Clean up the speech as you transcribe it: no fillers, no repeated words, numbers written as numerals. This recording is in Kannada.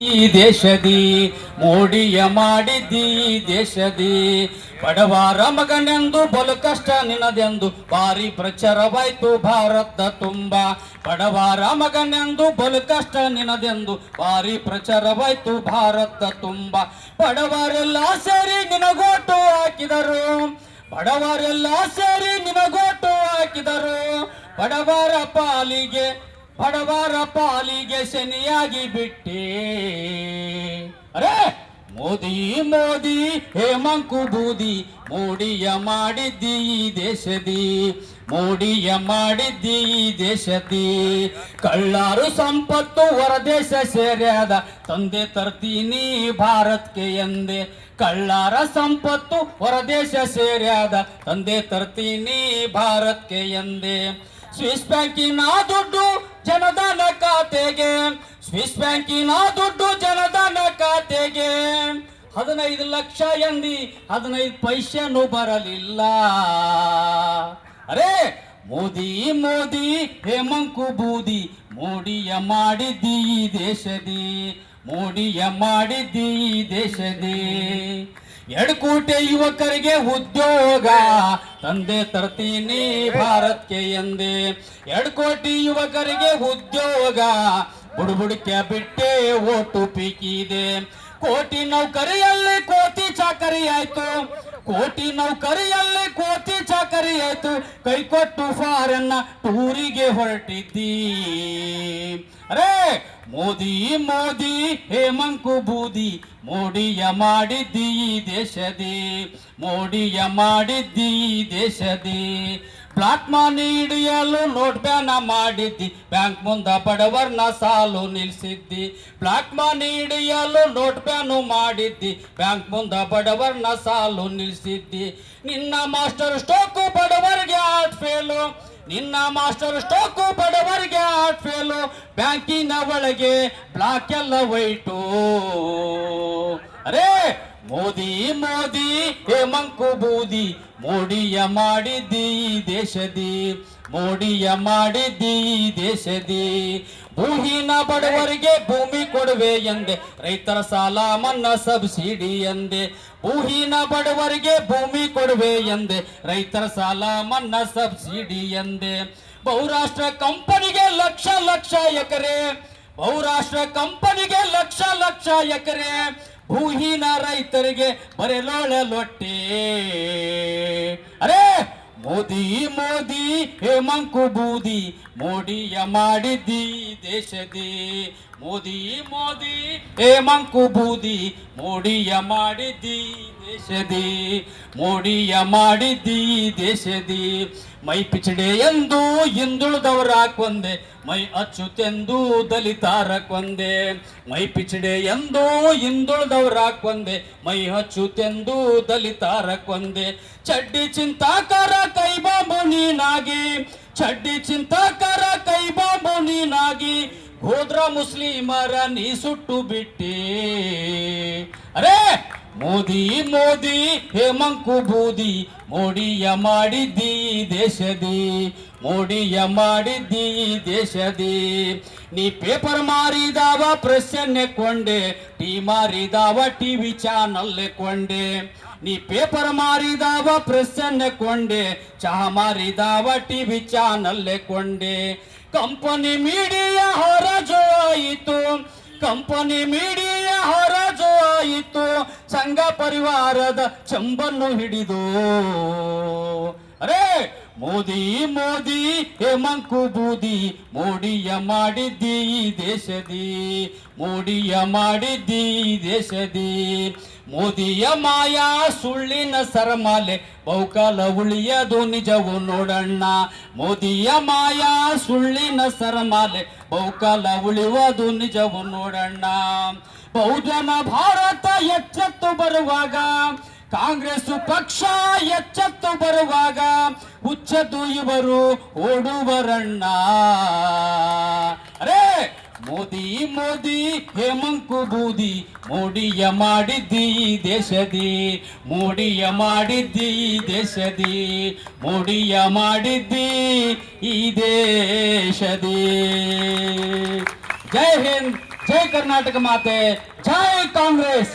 ಈ ದೇಶದಿ ಮೋಡಿಯ ಮಾಡಿದ್ದಿ ದೇಶದಿ ಬಡವರ ಮಗನೆಂದು ಬಲು ಕಷ್ಟ ನಿನದೆಂದು ಭಾರಿ ಪ್ರಚಾರವಾಯ್ತು ಭಾರತ ತುಂಬ. ಬಡವರ ಮಗನೆಂದು ಬಲು ಕಷ್ಟ ನಿನದೆಂದು ಭಾರಿ ಪ್ರಚಾರವಾಯ್ತು ಭಾರತ ತುಂಬ. ಬಡವರೆಲ್ಲ ಸೇರಿ ನಿನಗೋಟು ಹಾಕಿದರು, ಬಡವರೆಲ್ಲ ಸೇರಿ ನಿನಗೋಟು ಹಾಕಿದರು. ಬಡವರ ಪಾಲಿಗೆ ಶನಿಯಾಗಿ ಬಿಟ್ಟೆ. ಅರೆ ಮೋದಿ ಮೋದಿ ಹೇ ಮಂಕು ಬೂದಿ, ಮೋಡಿಯ ಮಾಡಿದ್ದಿ ಈ ದೇಶದಿ, ಮೋಡಿಯ ಮಾಡಿದ್ದಿ ಈ ದೇಶದಿ. ಕಳ್ಳಾರು ಸಂಪತ್ತು ಹೊರದೇಶ ಸೇರ್ಯಾದ, ತಂದೆ ತರ್ತೀನಿ ಭಾರತ್ಗೆ ಎಂದೆ. ಕಳ್ಳಾರ ಸಂಪತ್ತು ಹೊರದೇಶ ಸೇರ್ಯಾದ, ತಂದೆ ತರ್ತೀನಿ ಭಾರತ್ಗೆ ಎಂದೆ. ಸ್ವಿಸ್ ಬ್ಯಾಂಕಿನ ದುಡ್ಡು ಜನಧನ ಖಾತೆಗೆ, ಸ್ವಿಸ್ ಬ್ಯಾಂಕಿನ ದುಡ್ಡು ಜನಧನ ಖಾತೆಗೆ. 15 ಲಕ್ಷ ಎಂದಿ 15 ಪೈಸೆನೂ ಬರಲಿಲ್ಲ. ಅರೆ ಮೋದಿ ಮೋದಿ ಹೇ ಮಂಕು ಬೂದಿ, ಮೋಡಿಯ ಮಾಡಿದ್ದಿ ಈ ದೇಶದಿ, ಮೋಡಿಯ ಮಾಡಿದ್ದಿ ಈ ದೇಶದಿ. 2 ಕೋಟಿ ಯುವಕರಿಗೆ ಉದ್ಯೋಗ ತಂದೆ ತರ್ತೀನಿ ಭಾರತ್ಗೆ ಎಂದೆ. 2 ಕೋಟಿ ಯುವಕರಿಗೆ ಉದ್ಯೋಗ ಬುಡುಬುಡಿಕೆ ಬಿಟ್ಟೆ ಓಟು ಪೀಕಿದೆ. ಕೋಟಿ ನೌಕರಿಯಲ್ಲಿ ಕೋಟಿ ಚಾಕರಿ ಆಯ್ತು, ಕೋಟಿ ನೌಕರಿಯಲ್ಲಿ ಕೋಟಿ ಚಾಕರಿ ಆಯ್ತು. ಕೈ ಕೊಟ್ಟು ಫಾರನ್ನ ಟೂರಿಗೆ ಹೊರಟಿದ್ದಿ. ಅರೆ ಮೋದಿ ಮೋದಿ ಹೇ ಮಂಕು ಬೂದಿ, ಮೋಡಿಯ ಮಾಡಿದ್ದಿ ಈ ದೇಶದಿ, ಮೋಡಿಯ ಮಾಡಿದ್ದಿ ಈ ದೇಶದಿ. ಬ್ಲಾಕ್ ಮನಿ ಹಿಡಿಯಲು ನೋಟ್ ಬ್ಯಾನ್ ಮಾಡಿದ್ದಿ, ಬ್ಯಾಂಕ್ ಮುಂದ ಬಡವರ್ನ ಸಾಲು ನಿಲ್ಸಿದ್ದಿ. ಬ್ಲಾಕ್ ಮನಿ ಹಿಡಿಯಲು ನೋಟ್ ಬ್ಯಾನ್ ಮಾಡಿದ್ದಿ, ಬ್ಯಾಂಕ್ ಮುಂದ ಬಡವರ್ನ ಸಾಲು ನಿಲ್ಸಿದ್ದಿ. ನಿನ್ನ ಮಾಸ್ಟರ್ ಸ್ಟೋಕು ಬಡವರಿಗೆ ಆರ್ಟ್ ಫೇಲು, ನಿನ್ನ ಮಾಸ್ಟರ್ ಸ್ಟೋಕು ಬಡವರಿಗೆ ಆರ್ಟ್ ಫೇಲು. ಬ್ಯಾಂಕಿನ ಒಳಗೆ ಬ್ಲಾಕ್ ಎಲ್ಲ ವೈಟು. ಅರೆ ಮೋದಿ ಮೋದಿ ಹೇ ಮಂಕು ಬೂದಿ, ಮೋಡಿಯ ಮಾಡಿದ್ದಿ ಈ ದೇಶದಿ, ಮೋಡಿಯ ಮಾಡಿದ್ದಿ ಈ ದೇಶದಿ. ಭೂಹೀನ ಬಡವರಿಗೆ ಭೂಮಿ ಕೊಡುವೆ ಎಂದೆ, ರೈತರ ಸಾಲ ಮನ್ನಾ ಸಬ್ಸಿಡಿ ಎಂದೆ. ಭೂಹೀನ ಬಡವರಿಗೆ ಭೂಮಿ ಕೊಡುವೆ ಎಂದೆ, ರೈತರ ಸಾಲ ಮನ್ನಾ ಸಬ್ಸಿಡಿ ಎಂದೆ. ಬಹುರಾಷ್ಟ್ರ ಕಂಪನಿಗೆ ಲಕ್ಷ ಲಕ್ಷ ಎಕರೆ, ಬಹುರಾಷ್ಟ್ರ ಕಂಪನಿಗೆ ಲಕ್ಷ ಲಕ್ಷ ಎಕರೆ. ಭೂಹೀನ ರೈತರಿಗೆ ಬರೆಲೋಳೆ ಲೊಟ್ಟೆ. ಅರೆ ಮೋದಿ ಮೋದಿ ಹೇ ಮಂಕು ಬೂದಿ, ಮೋಡಿಯ ಮಾಡಿದ್ದಿ ದೇಶದಿ, ಮೋದಿ ಮೋದಿ ಹೇ ಮಂಕು ಬೂದಿ, ಮೋಡಿಯ ಮಾಡಿದ್ದಿ ದೇಶದಿ, ಮೋಡಿಯ ಮಾಡಿದ್ದಿ ದೇಶದಿ. ಮೈ ಪಿಚಡೆ ಎಂದು ಹಿಂದುಳಿದವರ ಕೊಂದೆ, ಮೈ ಅಚ್ಚುತೆಂದು ದಲಿತಾರ ಕೊಂದೆ. ಮೈ ಪಿಚಡೆ ಎಂದು ಹಿಂದುಳಿದವರ ಕೊಂದೆ, ಮೈ ಹಚ್ಚುತೆಂದು ದಲಿತಾರ ಕೊಂದೆ. ಚಡ್ಡಿ ಚಿಂತಾಕರ ಕೈ ಬಾಂಬು ನೀನಾಗಿ, ಚಡ್ಡಿ ಚಿಂತಾಕರ ಕೈ ಬಾಂಬು ನೀನಾಗಿ. ಹೋದ್ರ ಮುಸ್ಲಿಮರ ನೀ ಸುಟ್ಟು ಬಿಟ್ಟೆ. ಅರೆ ಮೋದಿ ಮೋದಿ ಹೇ ಮಂಕು ಬೂದಿ, ಮೋಡಿಯ ಮಾಡಿದ್ದಿ ದೇಶದಿ, ಮೋಡಿಯ ಮಾಡಿದ್ದಿ ದೇಶದಿ. ನೀ ಪೇಪರ್ ಮಾರಿದಾವ ಪ್ರೆಸ್ಸನ್ನೇ ಕೊಂಡೆ, ಟೀ ಮಾರಿದಾವ ಟಿವಿ ಚಾನಲ್ ಕೊಂಡೆ. ನೀ ಪೇಪರ್ ಮಾರಿದಾವ ಪ್ರೆಸ್ಸನ್ನೇ ಕೊಂಡೆ, ಚಹಾ ಮಾರಿದಾವ ಟಿವಿ ಚಾನಲ್ ಕೊಂಡೆ. ಕಂಪನಿ ಮೀಡಿಯಾ ಹರಾಜು ಆಯಿತು, ಕಂಪನಿ ಮೀಡಿಯಾ ಹರಾಜು ಆಯಿತು. ಸಂಘ ಪರಿವಾರದ ಚಂಬನ್ನು ಹಿಡಿದು. ಅರೆ ಮೋದಿ ಮೋದಿ ಹೇ ಮಂಕು ಬೂದಿ, ಮೋಡಿಯ ಮಾಡಿದ್ದಿ ದೇಶದಿ, ಮೋಡಿಯ ಮಾಡಿದ್ದಿ ದೇಶದಿ. ಮೋದಿಯ ಮಾಯಾ ಸುಳ್ಳಿನ ಸರಮಾಲೆ, ಬಹುಕಾಲ ಉಳಿಯದು ನಿಜವು ನೋಡಣ್ಣ. ಮೋದಿಯ ಮಾಯಾ ಸುಳ್ಳಿನ ಸರಮಾಲೆ, ಬಹುಕಾಲ ಉಳಿಯುವುದು ನಿಜವು ನೋಡಣ್ಣ. ಬಹುಜನ ಭಾರತ ಎಚ್ಚೆತ್ತು ಬರುವಾಗ, ಕಾಂಗ್ರೆಸ್ ಪಕ್ಷ ಎಚ್ಚೆತ್ತು ಬರುವಾಗ, ಹುಚ್ಚದ್ದು ಇವರು ಓಡುವರಣ್ಣ. ಅರೆ ಮೋದಿ ಮೋದಿ ಹೇ ಮಂಕು ಬೂದಿ, ಮೋಡಿಯ ಮಾಡಿದ್ದಿ ದೇಶದಿ, ಮೋಡಿಯ ಮಾಡಿದ್ದಿ ದೇಶದಿ, ಮೋಡಿಯ ಮಾಡಿದ್ದಿ ಈ ದೇಶದಿ. ಜೈ ಹಿಂದ್, ಜೈ ಕರ್ನಾಟಕ ಮಾತೆ, ಜೈ ಕಾಂಗ್ರೆಸ್.